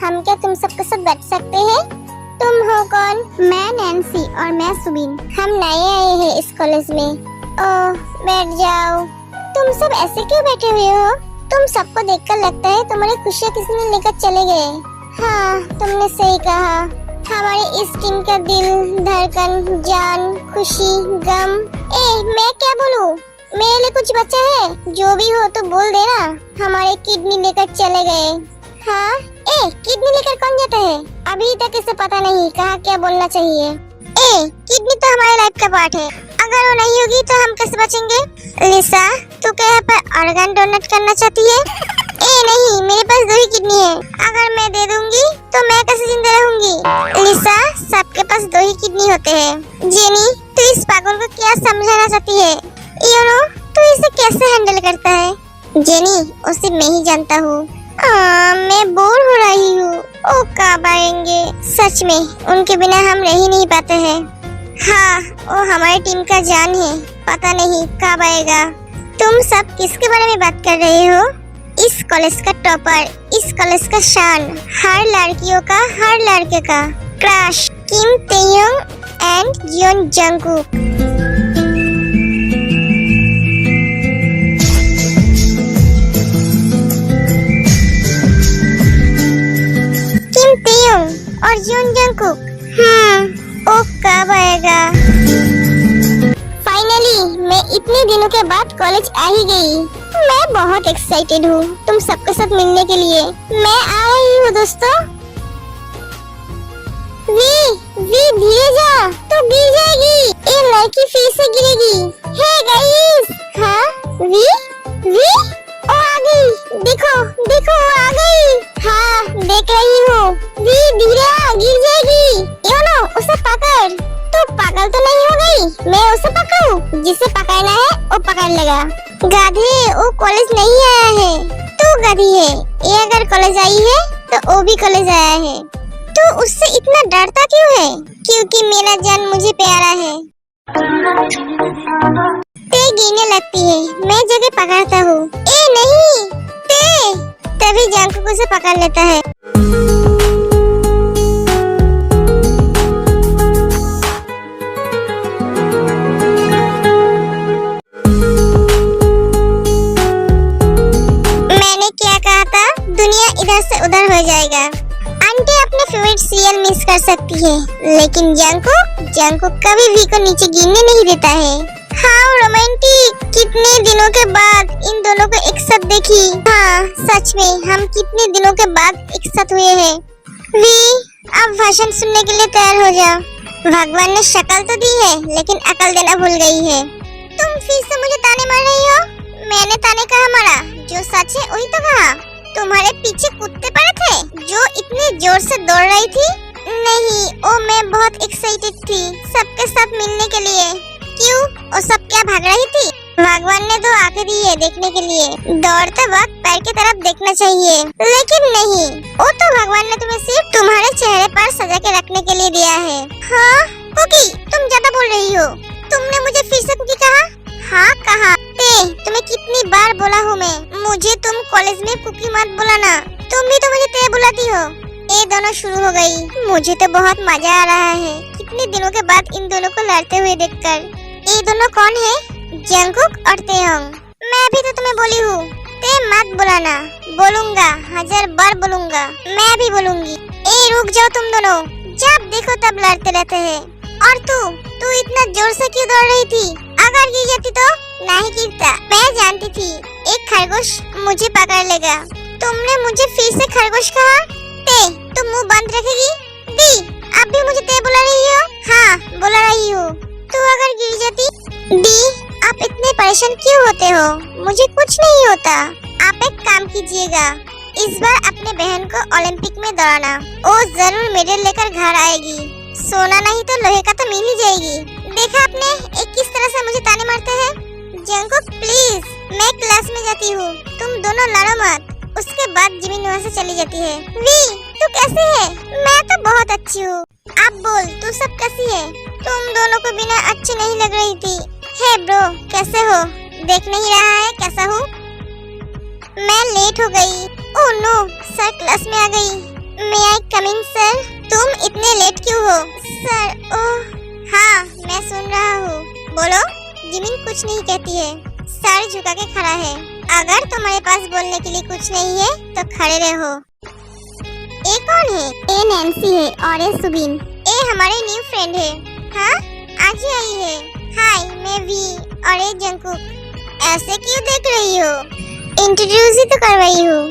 हम क्या तुम सबके साथ बैठ सकते हैं? तुम हो कौन? मैं नैन्सी और मैं सुबीन। हम नए आए हैं इस कॉलेज में। ओह, बैठ जाओ। तुम सब ऐसे क्यों बैठे हुए हो? तुम सबको देखकर लगता है तुम्हारी खुशियाँ किसी ने लेकर चले गए। हाँ, तुमने सही कहा। हमारी इस टीम का दिल, धड़कन, जान, खुशी, गम। मैं क्या बोलूं? मेरे लिए कुछ बचा है? जो भी हो तो बोल देना। हमारे किडनी लेकर चले गए। हाँ, किडनी लेकर कौन जाता है? अभी तक इसे पता नहीं कहा क्या बोलना चाहिए। किडनी तो हमारे लाइफ का पार्ट है। अगर वो नहीं होगी तो हम कैसे बचेंगे? लिसा, तू क्या यहाँ पर ऑर्गन डोनेट करना चाहती है? नहीं, मेरे पास 2 ही किडनी है। अगर मैं दे दूंगी तो मैं कैसे जिंदा रहूंगी? लिसा, सबके पास 2 ही किडनी होते हैं। जेनी, तू इस पागल को क्या समझाना चाहती है? तू इसे कैसे हैंडल करता है? जेनी, उसे मैं ही जानता हूँ। मैं बोर हो रही हूँ। ओ, कब आएंगे? सच में उनके बिना हम रह ही नहीं पाते हैं। हाँ, वो हमारी टीम का जान है। पता नहीं कब आएगा। तुम सब किसके बारे में बात कर रहे हो? इस कॉलेज का टॉपर, इस कॉलेज का शान, हर लड़कियों का, हर लड़के का crush, Kim Taeyong and Jeon Jungkook. और जियोन जंगकुक। ओ, कब आएगा? फाइनली मैं इतने दिनों के बाद कॉलेज आ ही गई। मैं बहुत एक्साइटेड हूँ तुम सबके साथ मिलने के लिए। मैं आ रही हूँ दोस्तों। वी धीरे जा, तो गिर जाएगी। ये लड़की फिर से गिरेगी। हे गाइस, हाँ वी ओ आ गई। देखो देखो, वो आ गई। हाँ, देख रही हूँ। धीरे गिर जाएगी। उसे पकड़। तू पागल तो नहीं हो गई? मैं उसे पकड़ूं? जिसे पकड़ना है वो पकड़ लेगा। गाधे, वो कॉलेज नहीं आया है। तू गधी है। ये अगर कॉलेज आई है तो वो भी कॉलेज आया है। तू उससे इतना डरता क्यों है? क्योंकि मेरा जान मुझे प्यारा है। ते गिरने लगती है, मैं जगह पकड़ता हूँ। नहीं, ते तभी जंगकुक उसे पकड़ लेता है। इधर से उधर हो जाएगा। आंटी अपने फेवरेट सीरियल मिस कर सकती है, लेकिन जंगकुक कभी भी को नीचे गिरने नहीं देता है। हाँ, रोमांटिक। कितने दिनों के बाद इन दोनों को एक साथ देखी। हाँ, सच में हम कितने दिनों के बाद एक साथ हुए हैं। अब भाषण सुनने के लिए तैयार हो जा। भगवान ने शक्ल तो दी है, लेकिन अकल देना भूल गई है। तुम फिर से मुझे ताने मार रही हो? मैंने ताने कहा मारा? जो सच है वही तो कहा। तुम्हारे पीछे कुत्ते पड़े थे जो इतने जोर से दौड़ रही थी? नहीं, ओ मैं बहुत एक्साइटेड थी सबके साथ मिलने के लिए। क्यों, वो सब क्या भाग रही थी? भगवान ने तो आंखें दी है देखने के लिए। दौड़ते वक्त पैर की तरफ देखना चाहिए, लेकिन नहीं। वो तो भगवान ने तुम्हें सिर्फ तुम्हारे चेहरे पर सजा के रखने के लिए दिया है। हाँ, कुकी, तुम ज्यादा बोल रही हो। तुमने मुझे फिर से कुकी कहा? हाँ, कहा। तुम्हें कितनी बार बोला हूँ मैं, मुझे तुम कॉलेज में कुकी मत बुलाना। तुम भी तो मुझे ते बुलाती हो। ये दोनों शुरू हो गई। मुझे तो बहुत मजा आ रहा है कितने दिनों के बाद इन दोनों को लड़ते हुए देखकर। ये दोनों कौन है? जंगकुक और तेयोंग। मैं भी तो तुम्हें बोली हूँ ते मत बुलाना। बोलूंगा, 1000 बार बोलूंगा। मैं भी बोलूंगी। रुक जाओ तुम दोनों, जब देखो तब लड़ते रहते हैं। और तू इतना जोर से क्यों दौड़ रही थी? अगर गिर जाती तो? नहीं गिरता। मैं जानती थी एक खरगोश मुझे पकड़ लेगा। तुमने मुझे फिर से खरगोश कहा? तुम मुंह बंद रखेगी? अब भी मुझे ते बुला रही हो? हाँ, बुला रही हूँ। तू अगर गिर जाती? आप इतने परेशान क्यों होते हो? मुझे कुछ नहीं होता। आप एक काम कीजिएगा, इस बार अपने बहन को ओलंपिक में दौड़ाना। वो जरूर मेडल लेकर घर आएगी। सोना नहीं तो लोहे का तो मिल ही जाएगी। देखा आपने एक किस कहती हूँ तुम दोनों लड़ो मत। उसके बाद जिमिन वहाँ से चली जाती है। वी तू कैसी है? मैं तो बहुत अच्छी हूँ। आप बोल तू सब कैसी है? तुम दोनों को बिना अच्छी नहीं लग रही थी। हे ब्रो कैसे हो? देख नहीं रहा है कैसा हूँ? मैं लेट हो गई। ओह नो सर क्लास में आ गई। मे आई कमिंग सर? तुम इतने लेट क्यों हो? सर ओह हाँ मैं सुन रहा हूँ। बोलो। जिमिन कुछ नहीं कहती है, सर झुका के खड़ा है। अगर तुम्हारे पास बोलने के लिए कुछ नहीं है तो खड़े रहो। ए कौन है? ए नैन्सी है और ए सुबिन। ए हमारे न्यू फ्रेंड है। हाँ आज ही आई है। हाय मैं वी और ए जंकुक। ऐसे क्यों देख रही हो? इंट्रोड्यूस ही तो कर रही हूँ।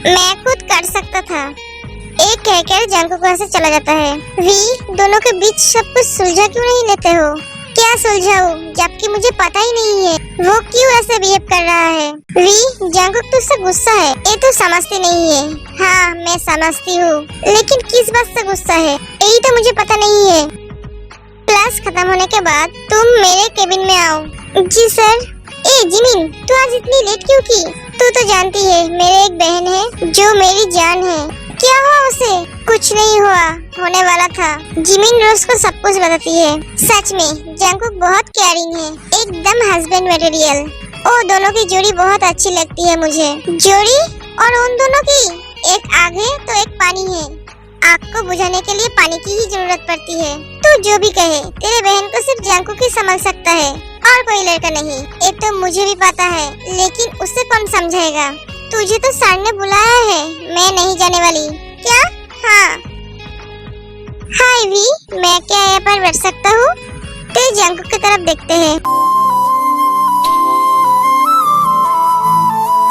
मैं खुद कर सकता था। एक कहकर जंकुक वहाँ से चला जाता है। वी दोनों के बीच सब कुछ सुलझा क्यों नहीं लेते हो? क्या सुलझाऊं जबकि मुझे पता ही नहीं है वो क्यों ऐसे बिहेव कर रहा है। वी जंकुक तुझसे गुस्सा है, ये तो समझती नहीं है। हाँ मैं समझती हूँ लेकिन किस बात से गुस्सा है यही तो मुझे पता नहीं है। क्लास खत्म होने के बाद तुम मेरे केबिन में आओ। जी सर। ए जिमिन तू आज इतनी लेट क्यों की? तू तो जानती है मेरे एक बहन है जो मेरी जान है। क्या हुआ उसे? कुछ नहीं हुआ, होने वाला था। जिमिन रोज को सब कुछ बताती है। सच में जंकुक बहुत केयरिंग है, एकदम हस्बैंड मटेरियल। ओ दोनों की जोड़ी बहुत अच्छी लगती है मुझे। जोड़ी? और उन दोनों की एक आग है तो एक पानी है। आग को बुझाने के लिए पानी की ही जरूरत पड़ती है। तू जो भी कहे तेरे बहन को सिर्फ जंकुक ही समझ सकता है और कोई लड़का नहीं। ये तो मुझे भी पता है लेकिन उसे कौन समझाएगा? तुझे तो सर ने बुलाया है, मैं नहीं जाने वाली। क्या? हाँ। हाय वी मैं क्या यहाँ पर बैठ सकता हूँ? तेरे जंकुक की तरफ देखते हैं।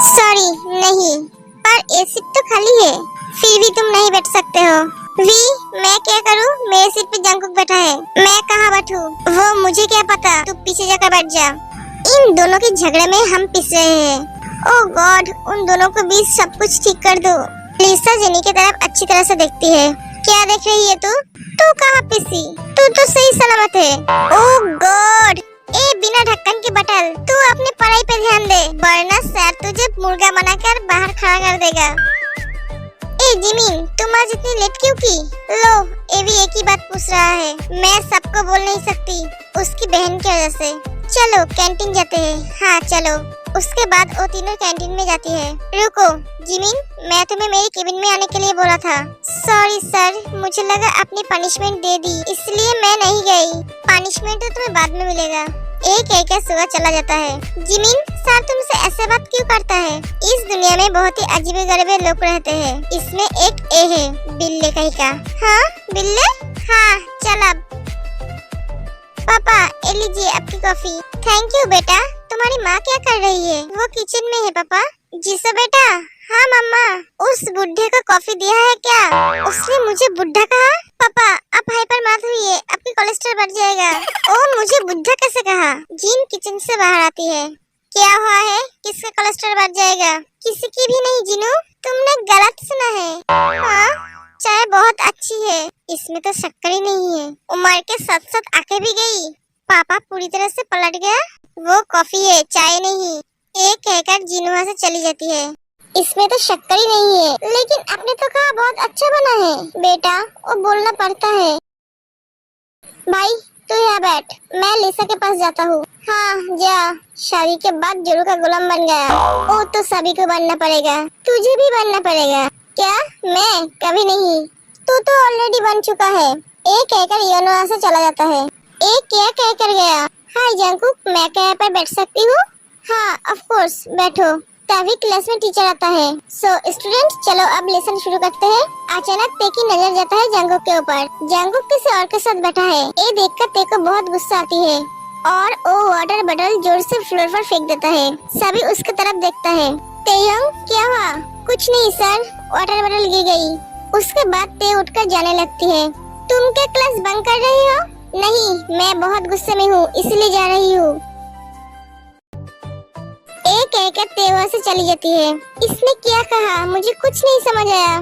सॉरी नहीं, पर ये सीट तो खाली है। फिर भी तुम नहीं बैठ सकते हो। वी मैं क्या करूँ? मेरे सीट पे जंकुक बैठा है, मैं कहाँ बैठूँ? वो मुझे क्या पता, तू पीछे जाकर बैठ जा। इन दोनों के झगड़े में हम पिस रहे हैं। ओह गॉड उन दोनों के बीच सब कुछ ठीक कर दो। लिसा जेनी की तरफ अच्छी तरह से देखती है। क्या देख रही है तू? तू कहाँ पिसी? तू तो सही सलामत है। ओह गॉड ए बिना ढक्कन की बटल, तू अपनी पढ़ाई पे ध्यान दे वरना सर तुझे मुर्गा बनाकर बाहर खड़ा कर देगा। ए जिमिन तुम आज इतनी लेट क्यों की? लो ये भी एक ही बात पूछ रहा है। मैं सबको बोल नहीं सकती उसकी बहन की वजह से। चलो कैंटीन जाते हैं। हाँ चलो। उसके बाद वो तीनों कैंटीन में जाती है। रुको जिमिन मैं तुम्हें मेरे केबिन में आने के लिए बोला था। सॉरी सर मुझे लगा अपनी पनिशमेंट दे दी इसलिए मैं नहीं गई। पनिशमेंट तो तुम्हें बाद में मिलेगा। एक एक सुबह चला जाता है। जिमिन सर तुमसे ऐसे बात क्यों करता है? इस दुनिया में बहुत ही अजीब गरीब लोग रहते हैं। इसमें एक ए है बिल्ले कहीं का। हाँ बिल्ले? हाँ चल अब। पापा ये लीजिए आपकी कॉफी। थैंक यू बेटा। तुम्हारी माँ क्या कर रही है? वो किचन में है पापा। जी सर बेटा। हाँ मम्मा उस बुढ़े को कॉफी दिया है क्या? उसने मुझे बुढ़ा कहा? पापा आप हाइपर मत हुइए, आपकी कोलेस्ट्रॉल बढ़ जाएगा। ओ मुझे बुढ़ा कैसे कहा? जीन किचन से बाहर आती है। क्या हुआ है? किसका कोलेस्ट्रॉल बढ़ जाएगा? किसी की भी नहीं जीनू, तुमने गलत सुना है। हाँ चाय बहुत अच्छी है, इसमें तो शक्कर ही नहीं है। उम्र के साथ साथ आके भी गई। पापा पूरी तरह से पलट गया। वो कॉफी है चाय नहीं। एक कहकर जीनू वहाँ से चली जाती है। इसमें तो शक्कर ही नहीं है। लेकिन आपने तो कहा बहुत अच्छा बना है। बेटा वो बोलना पड़ता है। भाई तू यहाँ बैठ, मैं लिसा के पास जाता हूँ। हाँ जा, शादी के बाद जोरू का गुलाम बन गया। वो तो सभी को बनना पड़ेगा, तुझे भी बनना पड़ेगा। क्या? मैं कभी नहीं, तू तो ऑलरेडी बन चुका है। एक कहकर योनो वहाँ से चला जाता है। एक क्या कहकर गया? हाय जंकुक मैं क्या यहाँ पर बैठ सकती हूँ? हाँ ऑफ कोर्स बैठो। तभी क्लास में टीचर आता है। सो स्टूडेंट्स चलो अब लेसन शुरू करते हैं। अचानक ते की नजर जाता है जंकुक के ऊपर। जंकुक किसी और के साथ बैठा है। ये देखकर ते को बहुत गुस्सा आती है और वो वाटर बॉटल जोर से फ्लोर पर फेंक देता है। सभी उसकी तरफ देखता है। तेयंग क्या हुआ? कुछ नहीं सर, वाटर बॉटल गिर गई। उसके बाद ते उठकर जाने लगती है। तुम क्या क्लास बंक कर रही हो? नहीं मैं बहुत गुस्से में हूँ इसलिए जा रही हूँ। एक कहकर तेवा से चली जाती है। इसने क्या कहा मुझे कुछ नहीं समझ आया।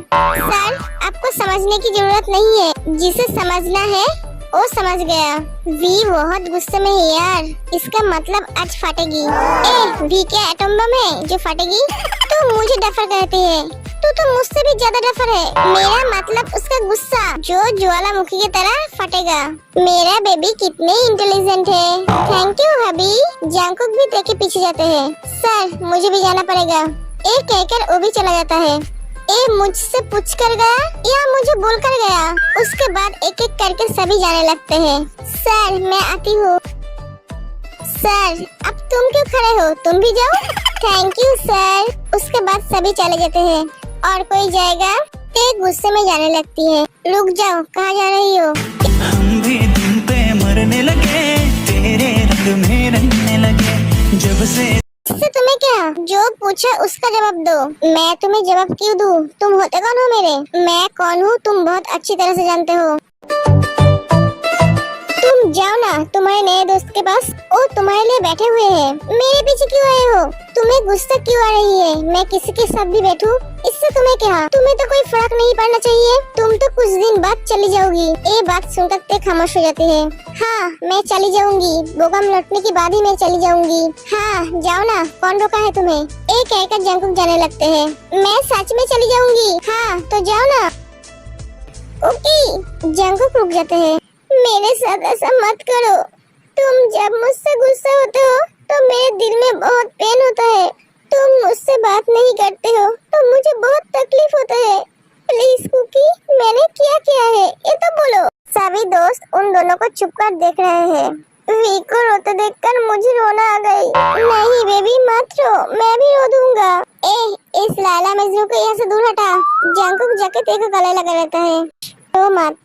सर आपको समझने की जरूरत नहीं है, जिसे समझना है ओ समझ गया, वी बहुत गुस्से में है यार, इसका मतलब आज फटेगी। ए वी क्या एटम बम है जो फटेगी? तो मुझे डफर कहते हैं, तो मुझसे भी ज्यादा डफर है। मेरा मतलब उसका गुस्सा जो ज्वालामुखी की तरह फटेगा। मेरा बेबी कितने इंटेलिजेंट है। Thank you hubby. जंकुक भी देख के पीछे जाते हैं। सर मुझे भी जाना पड़ेगा। एक कहकर वो भी चला जाता है। ए मुझसे पूछ कर गया या मुझे बोल कर गया? उसके बाद एक एक करके सभी जाने लगते हैं। सर मैं आती हूँ। सर अब तुम क्यों खड़े हो, तुम भी जाओ। Thank you sir. उसके बाद सभी चले जाते हैं और कोई जाएगा। एक गुस्से में जाने लगती है। रुक जाओ, कहाँ जा रही हो? हम भी दिन पे मरने लगे, तेरे रंग में रंगने लगे जब से। इससे तुम्हें क्या, जो पूछा उसका जवाब दो। मैं तुम्हें जवाब क्यों दूं? तुम होते कौन हो मेरे? मैं कौन हूँ तुम बहुत अच्छी तरह से जानते हो। तुम जाओ ना तुम्हारे नए दोस्त के पास, वो तुम्हारे लिए बैठे हुए हैं। मेरे पीछे क्यों आए हो? तुम्हें गुस्सा क्यों आ रही है? मैं किसी के साथ भी बैठूं, इससे तुम्हें क्या? तुम्हें तो कोई फर्क नहीं पड़ना चाहिए। तुम तो कुछ दिन बाद चली जाओगी। ये बात सुनकर ते खामोश हो जाती है। हाँ मैं चली जाऊंगी, बोगम लौटने के बाद ही मैं चली जाऊंगी। हाँ जाओ ना, कौन रोका है तुम्हें? एक कहकर जंकुक जाने लगते हैं। मैं सच में चली जाऊंगी। हाँ तो जाओ ना। ओके। जंकुक रुक जाते हैं। मेरे साथ ऐसा मत करो। तुम जब मुझसे गुस्सा होते हो तो मेरे दिल में बहुत पेन होता है। तुम मुझसे बात नहीं करते हो तो मुझे बहुत तकलीफ होता है। प्लीज कुकी, मैंने क्या किया है ये तो बोलो। सभी दोस्त उन दोनों को चुप कर देख रहे हैं। वी को रोते देखकर मुझे रोना आ गई। नहीं बेबी मत रो, मैं भी रो दूंगा। इस लैला मजनू को यहाँ से दूर हटा। जंकुक जाके तेरे को गले लगा रहता है। रो मत।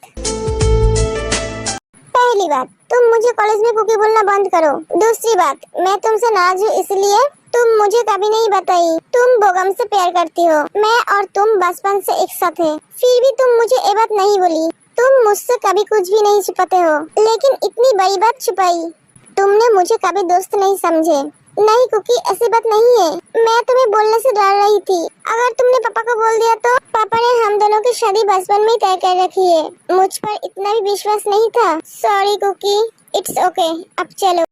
पहली बात, तुम मुझे कॉलेज में कुकी बोलना बंद करो। दूसरी बात, मैं तुमसे नाराज हूँ इसलिए तुम मुझे कभी नहीं बताई तुम बोगम से प्यार करती हो। मैं और तुम बचपन से एक साथ हैं, फिर भी तुम मुझे ये बात नहीं बोली। तुम मुझसे कभी कुछ भी नहीं छुपाते हो, लेकिन इतनी बड़ी बात छुपाई। तुमने मुझे कभी दोस्त नहीं समझे। नहीं कुकी, ऐसी बात नहीं है। मैं तुम्हें बोलने से डर रही थी। अगर तुमने पापा को बोल दिया तो? पापा ने हम दोनों की शादी बचपन में ही तय कर रखी है। मुझ पर इतना भी विश्वास नहीं था। Sorry cookie. इट्स ओके, अब चलो।